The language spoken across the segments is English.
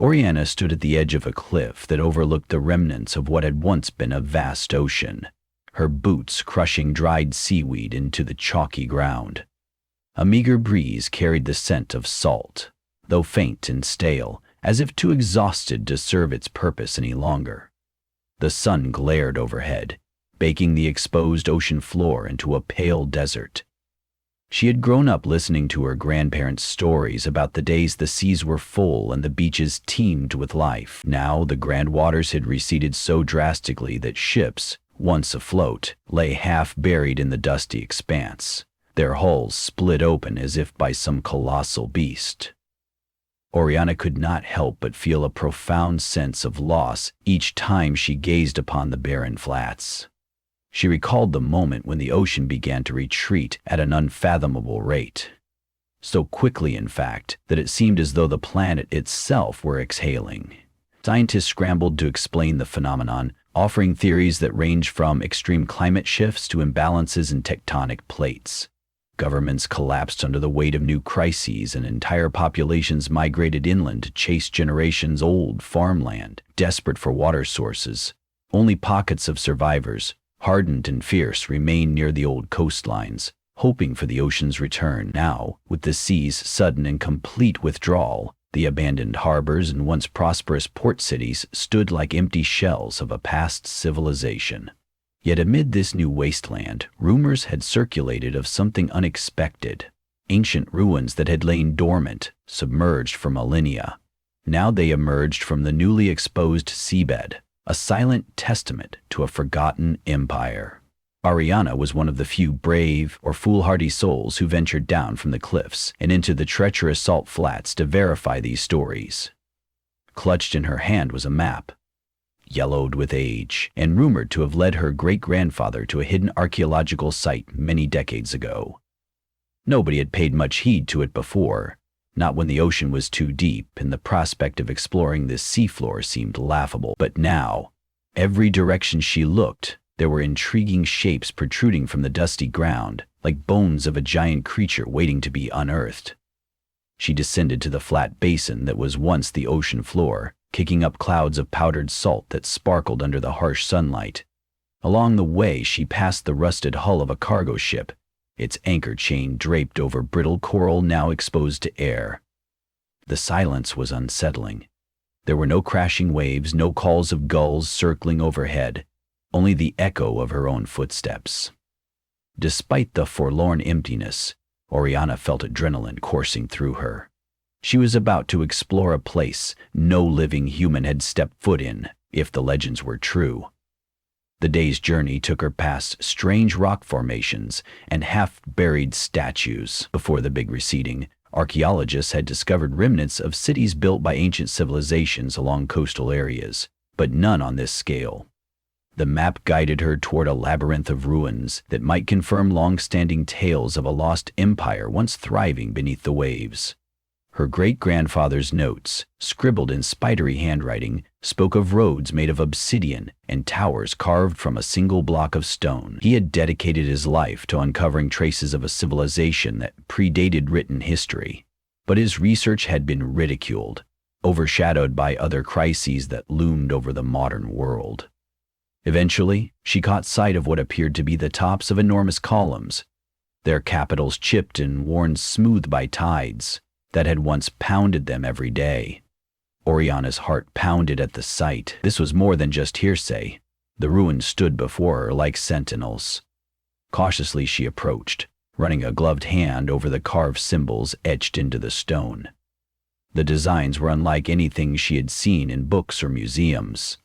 Oriana stood at the edge of a cliff that overlooked the remnants of what had once been a vast ocean, her boots crushing dried seaweed into the chalky ground. A meager breeze carried the scent of salt, though faint and stale, as if too exhausted to serve its purpose any longer. The sun glared overhead, baking the exposed ocean floor into a pale desert. She had grown up listening to her grandparents' stories about the days the seas were full and the beaches teemed with life. Now the grand waters had receded so drastically that ships, once afloat, lay half buried in the dusty expanse, their hulls split open as if by some colossal beast. Oriana could not help but feel a profound sense of loss each time she gazed upon the barren flats. She recalled the moment when the ocean began to retreat at an unfathomable rate. So quickly, in fact, that it seemed as though the planet itself were exhaling. Scientists scrambled to explain the phenomenon, offering theories that ranged from extreme climate shifts to imbalances in tectonic plates. Governments collapsed under the weight of new crises, and entire populations migrated inland to chase generations-old farmland, desperate for water sources. Only pockets of survivors, hardened and fierce, remained near the old coastlines, hoping for the ocean's return. Now, with the sea's sudden and complete withdrawal, the abandoned harbors and once prosperous port cities stood like empty shells of a past civilization. Yet amid this new wasteland, rumors had circulated of something unexpected. Ancient ruins that had lain dormant, submerged for millennia. Now they emerged from the newly exposed seabed, a silent testament to a forgotten empire. Oriana was one of the few brave or foolhardy souls who ventured down from the cliffs and into the treacherous salt flats to verify these stories. Clutched in her hand was a map, yellowed with age, and rumored to have led her great-grandfather to a hidden archaeological site many decades ago. Nobody had paid much heed to it before, not when the ocean was too deep and the prospect of exploring this seafloor seemed laughable. But now, every direction she looked, there were intriguing shapes protruding from the dusty ground, like bones of a giant creature waiting to be unearthed. She descended to the flat basin that was once the ocean floor, kicking up clouds of powdered salt that sparkled under the harsh sunlight. Along the way, she passed the rusted hull of a cargo ship, its anchor chain draped over brittle coral now exposed to air. The silence was unsettling. There were no crashing waves, no calls of gulls circling overhead, only the echo of her own footsteps. Despite the forlorn emptiness, Oriana felt adrenaline coursing through her. She was about to explore a place no living human had stepped foot in, if the legends were true. The day's journey took her past strange rock formations and half-buried statues. Before the big receding, archaeologists had discovered remnants of cities built by ancient civilizations along coastal areas, but none on this scale. The map guided her toward a labyrinth of ruins that might confirm long-standing tales of a lost empire once thriving beneath the waves. Her great-grandfather's notes, scribbled in spidery handwriting, spoke of roads made of obsidian and towers carved from a single block of stone. He had dedicated his life to uncovering traces of a civilization that predated written history, but his research had been ridiculed, overshadowed by other crises that loomed over the modern world. Eventually, she caught sight of what appeared to be the tops of enormous columns, their capitals chipped and worn smooth by tides that had once pounded them every day. Oriana's heart pounded at the sight. This was more than just hearsay. The ruins stood before her like sentinels. Cautiously she approached, running a gloved hand over the carved symbols etched into the stone. The designs were unlike anything she had seen in books or museums.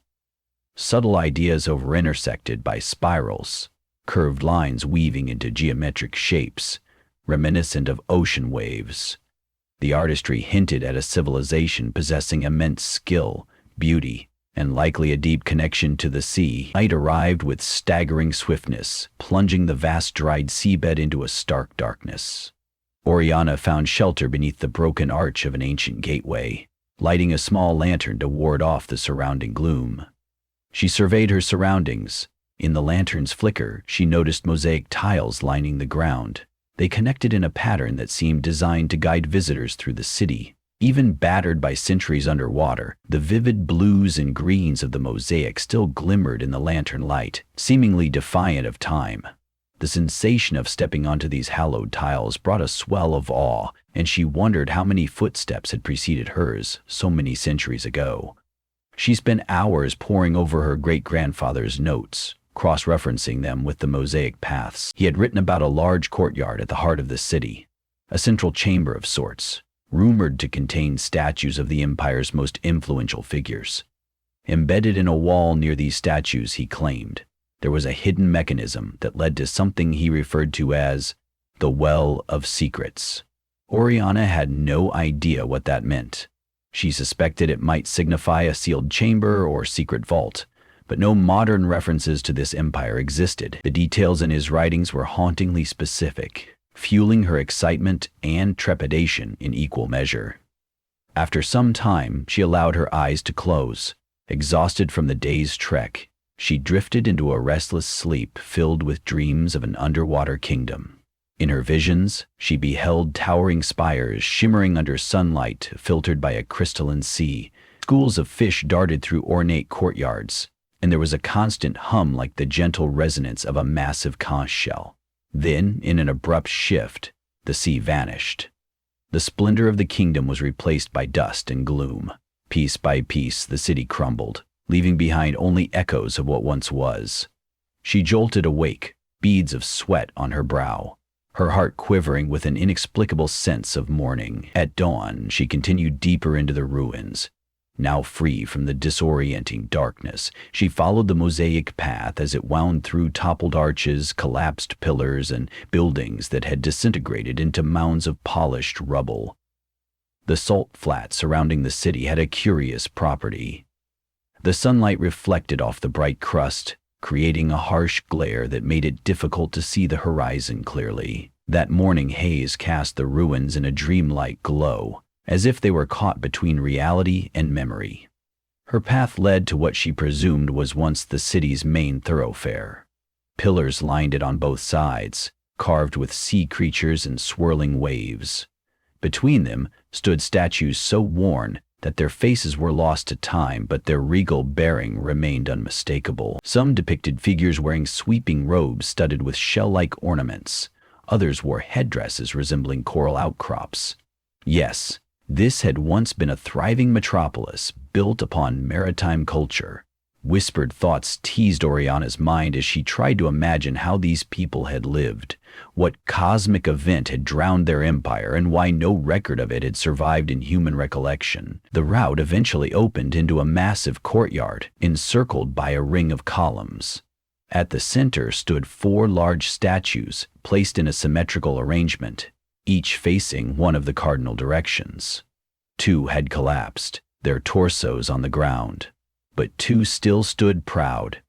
Subtle ideas over-intersected by spirals, curved lines weaving into geometric shapes, reminiscent of ocean waves. The artistry hinted at a civilization possessing immense skill, beauty, and likely a deep connection to the sea. Night arrived with staggering swiftness, plunging the vast dried seabed into a stark darkness. Oriana found shelter beneath the broken arch of an ancient gateway, lighting a small lantern to ward off the surrounding gloom. She surveyed her surroundings. In the lantern's flicker, she noticed mosaic tiles lining the ground. They connected in a pattern that seemed designed to guide visitors through the city. Even battered by centuries underwater, the vivid blues and greens of the mosaic still glimmered in the lantern light, seemingly defiant of time. The sensation of stepping onto these hallowed tiles brought a swell of awe, and she wondered how many footsteps had preceded hers so many centuries ago. She spent hours poring over her great-grandfather's notes, cross-referencing them with the mosaic paths. He had written about a large courtyard at the heart of the city, a central chamber of sorts, rumored to contain statues of the empire's most influential figures. Embedded in a wall near these statues, he claimed, there was a hidden mechanism that led to something he referred to as the Well of Secrets. Oriana had no idea what that meant. She suspected it might signify a sealed chamber or secret vault, but no modern references to this empire existed. The details in his writings were hauntingly specific, fueling her excitement and trepidation in equal measure. After some time, she allowed her eyes to close. Exhausted from the day's trek, she drifted into a restless sleep filled with dreams of an underwater kingdom. In her visions, she beheld towering spires shimmering under sunlight filtered by a crystalline sea. Schools of fish darted through ornate courtyards, and there was a constant hum like the gentle resonance of a massive conch shell. Then, in an abrupt shift, the sea vanished. The splendor of the kingdom was replaced by dust and gloom. Piece by piece, the city crumbled, leaving behind only echoes of what once was. She jolted awake, beads of sweat on her brow, her heart quivering with an inexplicable sense of mourning. At dawn, she continued deeper into the ruins. Now free from the disorienting darkness, she followed the mosaic path as it wound through toppled arches, collapsed pillars, and buildings that had disintegrated into mounds of polished rubble. The salt flats surrounding the city had a curious property. The sunlight reflected off the bright crust, creating a harsh glare that made it difficult to see the horizon clearly. That morning haze cast the ruins in a dreamlike glow, as if they were caught between reality and memory. Her path led to what she presumed was once the city's main thoroughfare. Pillars lined it on both sides, carved with sea creatures and swirling waves. Between them stood statues so worn that their faces were lost to time, but their regal bearing remained unmistakable. Some depicted figures wearing sweeping robes studded with shell-like ornaments. Others wore headdresses resembling coral outcrops. Yes, this had once been a thriving metropolis built upon maritime culture. Whispered thoughts teased Oriana's mind as she tried to imagine how these people had lived, what cosmic event had drowned their empire, and why no record of it had survived in human recollection. The route eventually opened into a massive courtyard, encircled by a ring of columns. At the center stood 4 large statues, placed in a symmetrical arrangement, each facing one of the cardinal directions. 2 had collapsed, their torsos on the ground, but 2 still stood proud,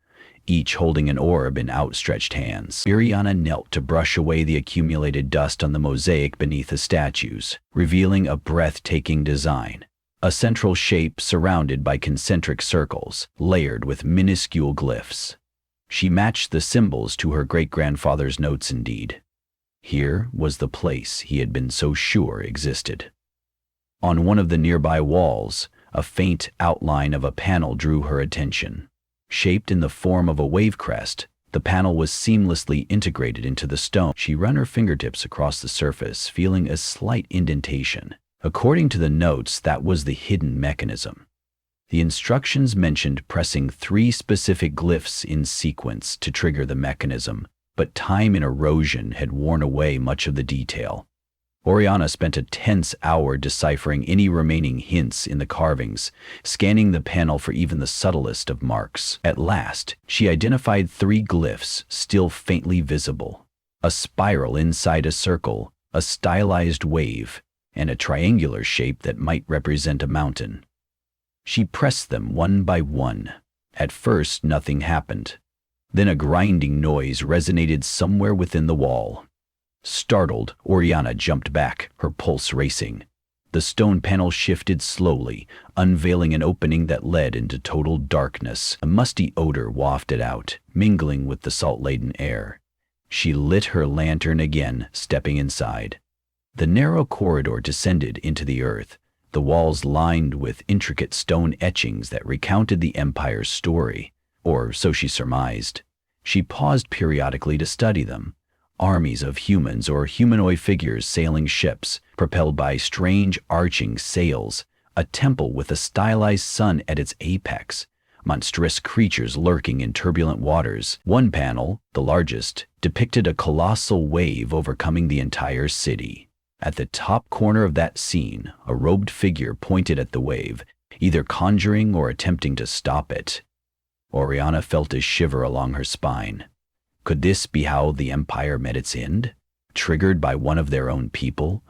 each holding an orb in outstretched hands. Oriana knelt to brush away the accumulated dust on the mosaic beneath the statues, revealing a breathtaking design. A central shape surrounded by concentric circles, layered with minuscule glyphs. She matched the symbols to her great-grandfather's notes indeed. Here was the place he had been so sure existed. On one of the nearby walls, a faint outline of a panel drew her attention. Shaped in the form of a wave crest, the panel was seamlessly integrated into the stone. She ran her fingertips across the surface, feeling a slight indentation. According to the notes, that was the hidden mechanism. The instructions mentioned pressing 3 specific glyphs in sequence to trigger the mechanism, but time and erosion had worn away much of the detail. Oriana spent a tense hour deciphering any remaining hints in the carvings, scanning the panel for even the subtlest of marks. At last, she identified 3 glyphs still faintly visible: a spiral inside a circle, a stylized wave, and a triangular shape that might represent a mountain. She pressed them one by one. At first, nothing happened. Then a grinding noise resonated somewhere within the wall. Startled, Oriana jumped back, her pulse racing. The stone panel shifted slowly, unveiling an opening that led into total darkness. A musty odor wafted out, mingling with the salt-laden air. She lit her lantern again, stepping inside. The narrow corridor descended into the earth, the walls lined with intricate stone etchings that recounted the Empire's story, or so she surmised. She paused periodically to study them. Armies of humans or humanoid figures sailing ships, propelled by strange arching sails, a temple with a stylized sun at its apex, monstrous creatures lurking in turbulent waters. One panel, the largest, depicted a colossal wave overcoming the entire city. At the top corner of that scene, a robed figure pointed at the wave, either conjuring or attempting to stop it. Oriana felt a shiver along her spine. Could this be how the Empire met its end? Triggered by one of their own people?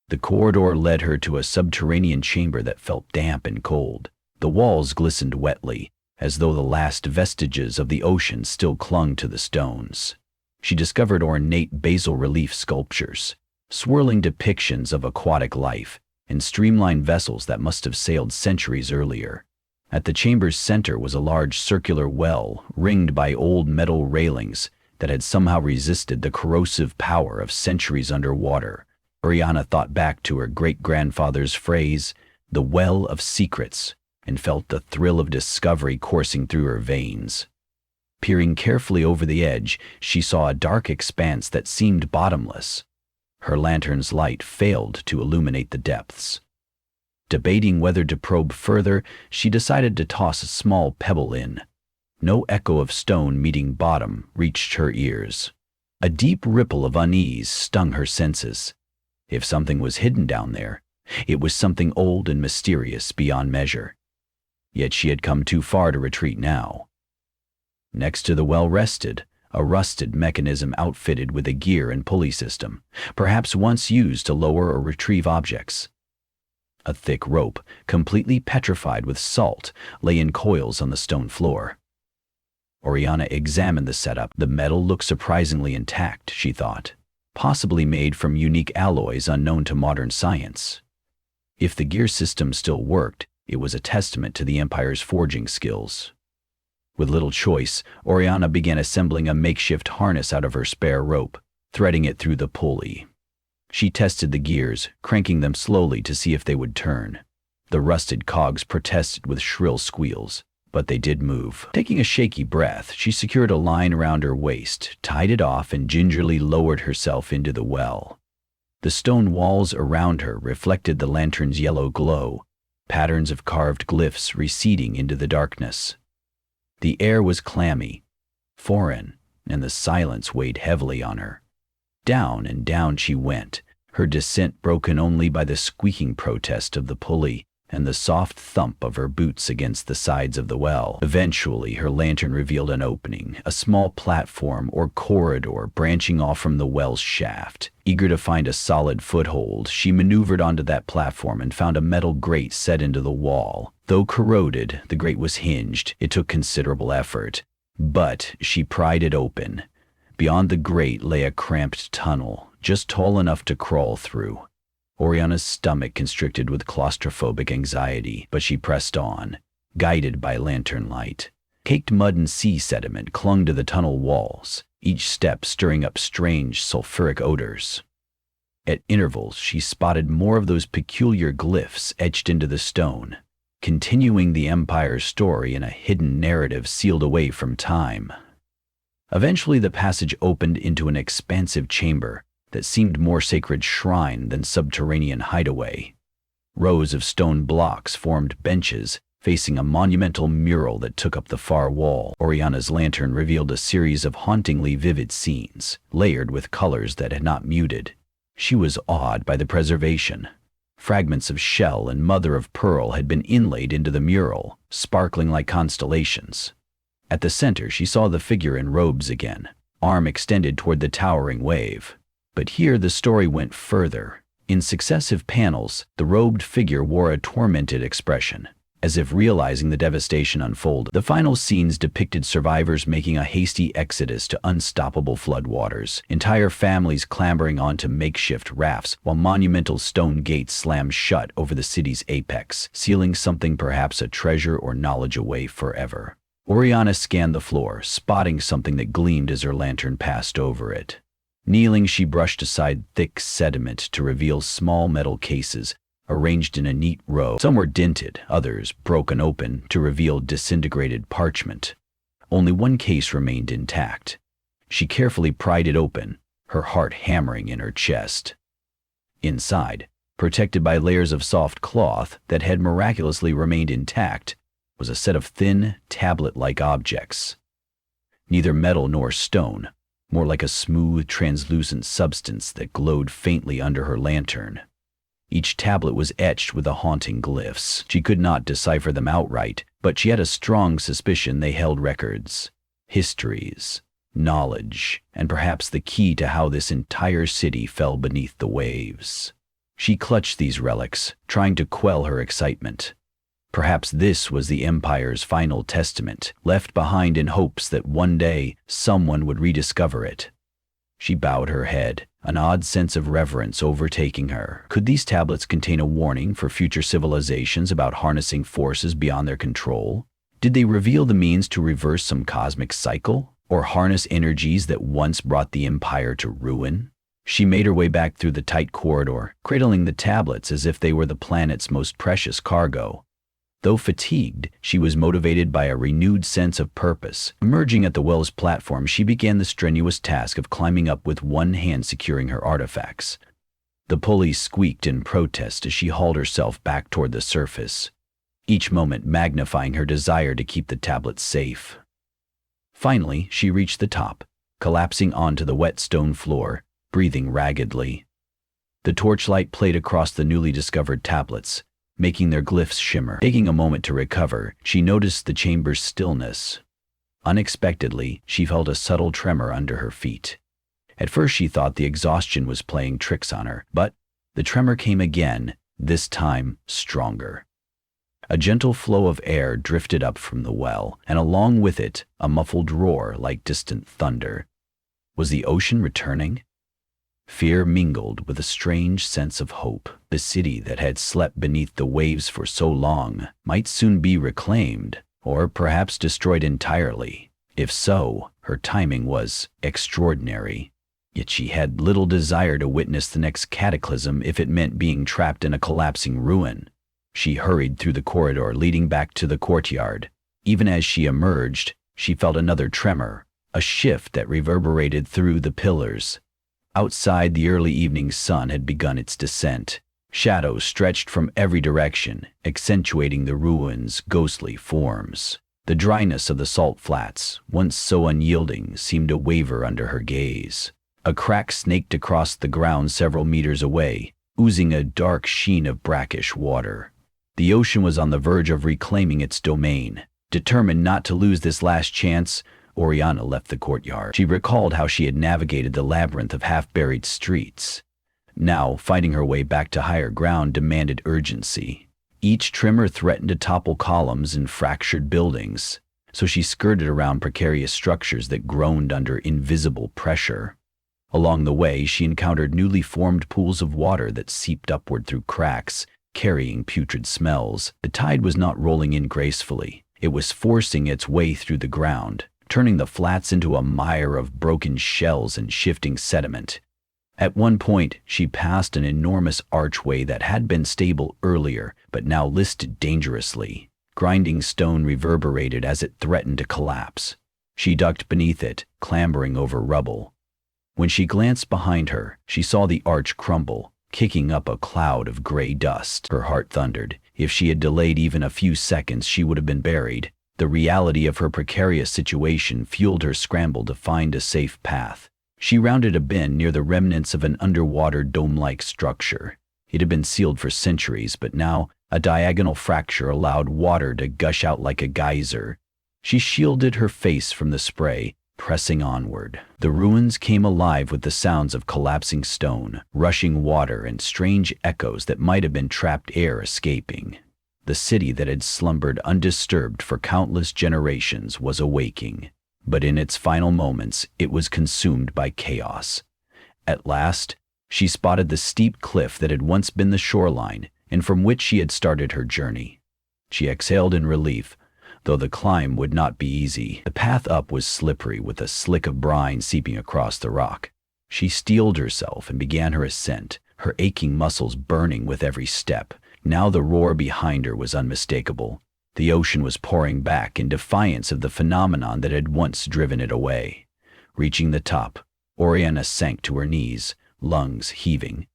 The corridor led her to a subterranean chamber that felt damp and cold. The walls glistened wetly, as though the last vestiges of the ocean still clung to the stones. She discovered ornate bas-relief sculptures, swirling depictions of aquatic life, and streamlined vessels that must have sailed centuries earlier. At the chamber's center was a large circular well, ringed by old metal railings that had somehow resisted the corrosive power of centuries underwater. Oriana thought back to her great-grandfather's phrase, "the well of secrets," and felt the thrill of discovery coursing through her veins. Peering carefully over the edge, she saw a dark expanse that seemed bottomless. Her lantern's light failed to illuminate the depths. Debating whether to probe further, she decided to toss a small pebble in. No echo of stone meeting bottom reached her ears. A deep ripple of unease stung her senses. If something was hidden down there, it was something old and mysterious beyond measure. Yet she had come too far to retreat now. Next to the well rested a rusted mechanism outfitted with a gear and pulley system, perhaps once used to lower or retrieve objects. A thick rope, completely petrified with salt, lay in coils on the stone floor. Oriana examined the setup. The metal looked surprisingly intact, she thought, possibly made from unique alloys unknown to modern science. If the gear system still worked, it was a testament to the Empire's forging skills. With little choice, Oriana began assembling a makeshift harness out of her spare rope, threading it through the pulley. She tested the gears, cranking them slowly to see if they would turn. The rusted cogs protested with shrill squeals, but they did move. Taking a shaky breath, she secured a line around her waist, tied it off, and gingerly lowered herself into the well. The stone walls around her reflected the lantern's yellow glow, patterns of carved glyphs receding into the darkness. The air was clammy, foreign, and the silence weighed heavily on her. Down and down she went, her descent broken only by the squeaking protest of the pulley and the soft thump of her boots against the sides of the well. Eventually, her lantern revealed an opening, a small platform or corridor branching off from the well's shaft. Eager to find a solid foothold, she maneuvered onto that platform and found a metal grate set into the wall. Though corroded, the grate was hinged. It took considerable effort, but she pried it open. Beyond the grate lay a cramped tunnel, just tall enough to crawl through. Oriana's stomach constricted with claustrophobic anxiety, but she pressed on, guided by lantern light. Caked mud and sea sediment clung to the tunnel walls, each step stirring up strange sulfuric odors. At intervals, she spotted more of those peculiar glyphs etched into the stone, continuing the Empire's story in a hidden narrative sealed away from time. Eventually, the passage opened into an expansive chamber that seemed more sacred shrine than subterranean hideaway. Rows of stone blocks formed benches facing a monumental mural that took up the far wall. Oriana's lantern revealed a series of hauntingly vivid scenes, layered with colors that had not muted. She was awed by the preservation. Fragments of shell and mother of pearl had been inlaid into the mural, sparkling like constellations. At the center, she saw the figure in robes again, arm extended toward the towering wave. But here the story went further. In successive panels, the robed figure wore a tormented expression, as if realizing the devastation unfold. The final scenes depicted survivors making a hasty exodus to unstoppable floodwaters, entire families clambering onto makeshift rafts, while monumental stone gates slammed shut over the city's apex, sealing something perhaps a treasure or knowledge away forever. Oriana scanned the floor, spotting something that gleamed as her lantern passed over it. Kneeling, she brushed aside thick sediment to reveal small metal cases, arranged in a neat row. Some were dinted, others broken open to reveal disintegrated parchment. Only one case remained intact. She carefully pried it open, her heart hammering in her chest. Inside, protected by layers of soft cloth that had miraculously remained intact, was a set of thin, tablet-like objects. Neither metal nor stone, more like a smooth, translucent substance that glowed faintly under her lantern. Each tablet was etched with the haunting glyphs. She could not decipher them outright, but she had a strong suspicion they held records, histories, knowledge, and perhaps the key to how this entire city fell beneath the waves. She clutched these relics, trying to quell her excitement. Perhaps this was the Empire's final testament, left behind in hopes that one day someone would rediscover it. She bowed her head, an odd sense of reverence overtaking her. Could these tablets contain a warning for future civilizations about harnessing forces beyond their control? Did they reveal the means to reverse some cosmic cycle, or harness energies that once brought the Empire to ruin? She made her way back through the tight corridor, cradling the tablets as if they were the planet's most precious cargo. Though fatigued, she was motivated by a renewed sense of purpose. Emerging at the well's platform, she began the strenuous task of climbing up with one hand securing her artifacts. The pulley squeaked in protest as she hauled herself back toward the surface, each moment magnifying her desire to keep the tablets safe. Finally, she reached the top, collapsing onto the wet stone floor, breathing raggedly. The torchlight played across the newly discovered tablets, making their glyphs shimmer. Taking a moment to recover, she noticed the chamber's stillness. Unexpectedly, she felt a subtle tremor under her feet. At first she thought the exhaustion was playing tricks on her, but the tremor came again, this time stronger. A gentle flow of air drifted up from the well, and along with it, a muffled roar like distant thunder. Was the ocean returning? Fear mingled with a strange sense of hope. The city that had slept beneath the waves for so long might soon be reclaimed, or perhaps destroyed entirely. If so, her timing was extraordinary. Yet she had little desire to witness the next cataclysm if it meant being trapped in a collapsing ruin. She hurried through the corridor leading back to the courtyard. Even as she emerged, she felt another tremor, a shift that reverberated through the pillars. Outside, the early evening sun had begun its descent. Shadows stretched from every direction, accentuating the ruins' ghostly forms. The dryness of the salt flats, once so unyielding, seemed to waver under her gaze. A crack snaked across the ground several meters away, oozing a dark sheen of brackish water. The ocean was on the verge of reclaiming its domain. Determined not to lose this last chance, Oriana left the courtyard. She recalled how she had navigated the labyrinth of half-buried streets. Now, finding her way back to higher ground demanded urgency. Each tremor threatened to topple columns and fractured buildings, so she skirted around precarious structures that groaned under invisible pressure. Along the way, she encountered newly formed pools of water that seeped upward through cracks, carrying putrid smells. The tide was not rolling in gracefully. It was forcing its way through the ground, turning the flats into a mire of broken shells and shifting sediment. At one point, she passed an enormous archway that had been stable earlier, but now listed dangerously. Grinding stone reverberated as it threatened to collapse. She ducked beneath it, clambering over rubble. When she glanced behind her, she saw the arch crumble, kicking up a cloud of gray dust. Her heart thundered. If she had delayed even a few seconds, she would have been buried. The reality of her precarious situation fueled her scramble to find a safe path. She rounded a bend near the remnants of an underwater dome-like structure. It had been sealed for centuries, but now a diagonal fracture allowed water to gush out like a geyser. She shielded her face from the spray, pressing onward. The ruins came alive with the sounds of collapsing stone, rushing water, and strange echoes that might have been trapped air escaping. The city that had slumbered undisturbed for countless generations was awaking, but in its final moments it was consumed by chaos. At last, she spotted the steep cliff that had once been the shoreline and from which she had started her journey. She exhaled in relief, though the climb would not be easy. The path up was slippery with a slick of brine seeping across the rock. She steeled herself and began her ascent, her aching muscles burning with every step. Now the roar behind her was unmistakable. The ocean was pouring back in defiance of the phenomenon that had once driven it away. Reaching the top, Oriana sank to her knees, lungs heaving.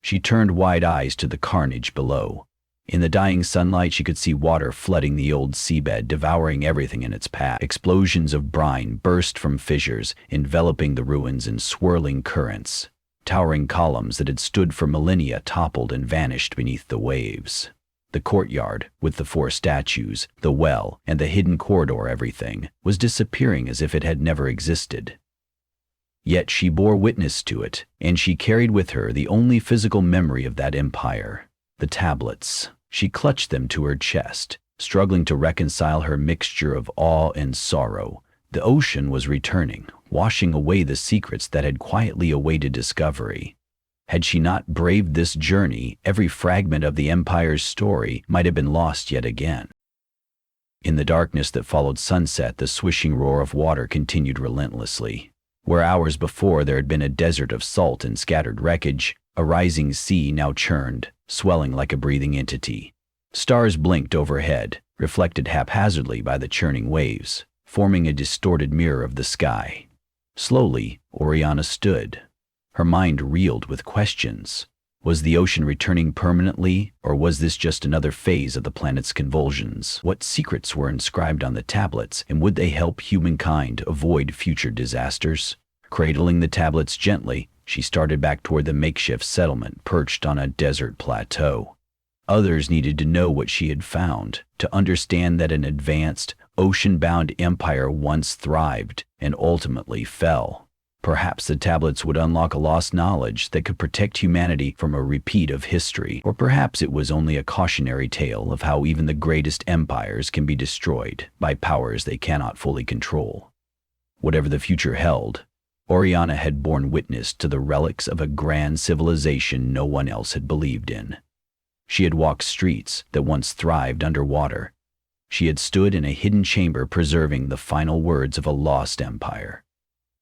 She turned wide eyes to the carnage below. In the dying sunlight, she could see water flooding the old seabed, devouring everything in its path. Explosions of brine burst from fissures, enveloping the ruins in swirling currents. Towering columns that had stood for millennia toppled and vanished beneath the waves. The courtyard, with the 4 statues, the well, and the hidden corridor, everything was disappearing as if it had never existed. Yet she bore witness to it, and she carried with her the only physical memory of that empire, the tablets. She clutched them to her chest, struggling to reconcile her mixture of awe and sorrow. The ocean was returning, washing away the secrets that had quietly awaited discovery. Had she not braved this journey, every fragment of the empire's story might have been lost yet again. In the darkness that followed sunset, the swishing roar of water continued relentlessly. Where hours before there had been a desert of salt and scattered wreckage, a rising sea now churned, swelling like a breathing entity. Stars blinked overhead, reflected haphazardly by the churning waves, forming a distorted mirror of the sky. Slowly, Oriana stood. Her mind reeled with questions. Was the ocean returning permanently, or was this just another phase of the planet's convulsions? What secrets were inscribed on the tablets, and would they help humankind avoid future disasters? Cradling the tablets gently, she started back toward the makeshift settlement perched on a desert plateau. Others needed to know what she had found, to understand that an advanced, ocean-bound empire once thrived and ultimately fell. Perhaps the tablets would unlock a lost knowledge that could protect humanity from a repeat of history, or perhaps it was only a cautionary tale of how even the greatest empires can be destroyed by powers they cannot fully control. Whatever the future held, Oriana had borne witness to the relics of a grand civilization no one else had believed in. She had walked streets that once thrived underwater. She had stood in a hidden chamber preserving the final words of a lost empire.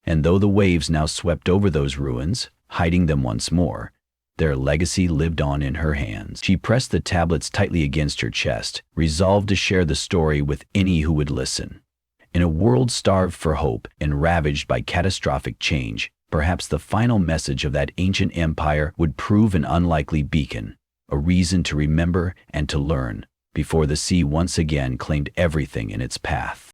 And though the waves now swept over those ruins, hiding them once more, their legacy lived on in her hands. She pressed the tablets tightly against her chest, resolved to share the story with any who would listen. In a world starved for hope and ravaged by catastrophic change, perhaps the final message of that ancient empire would prove an unlikely beacon, a reason to remember and to learn, before the sea once again claimed everything in its path.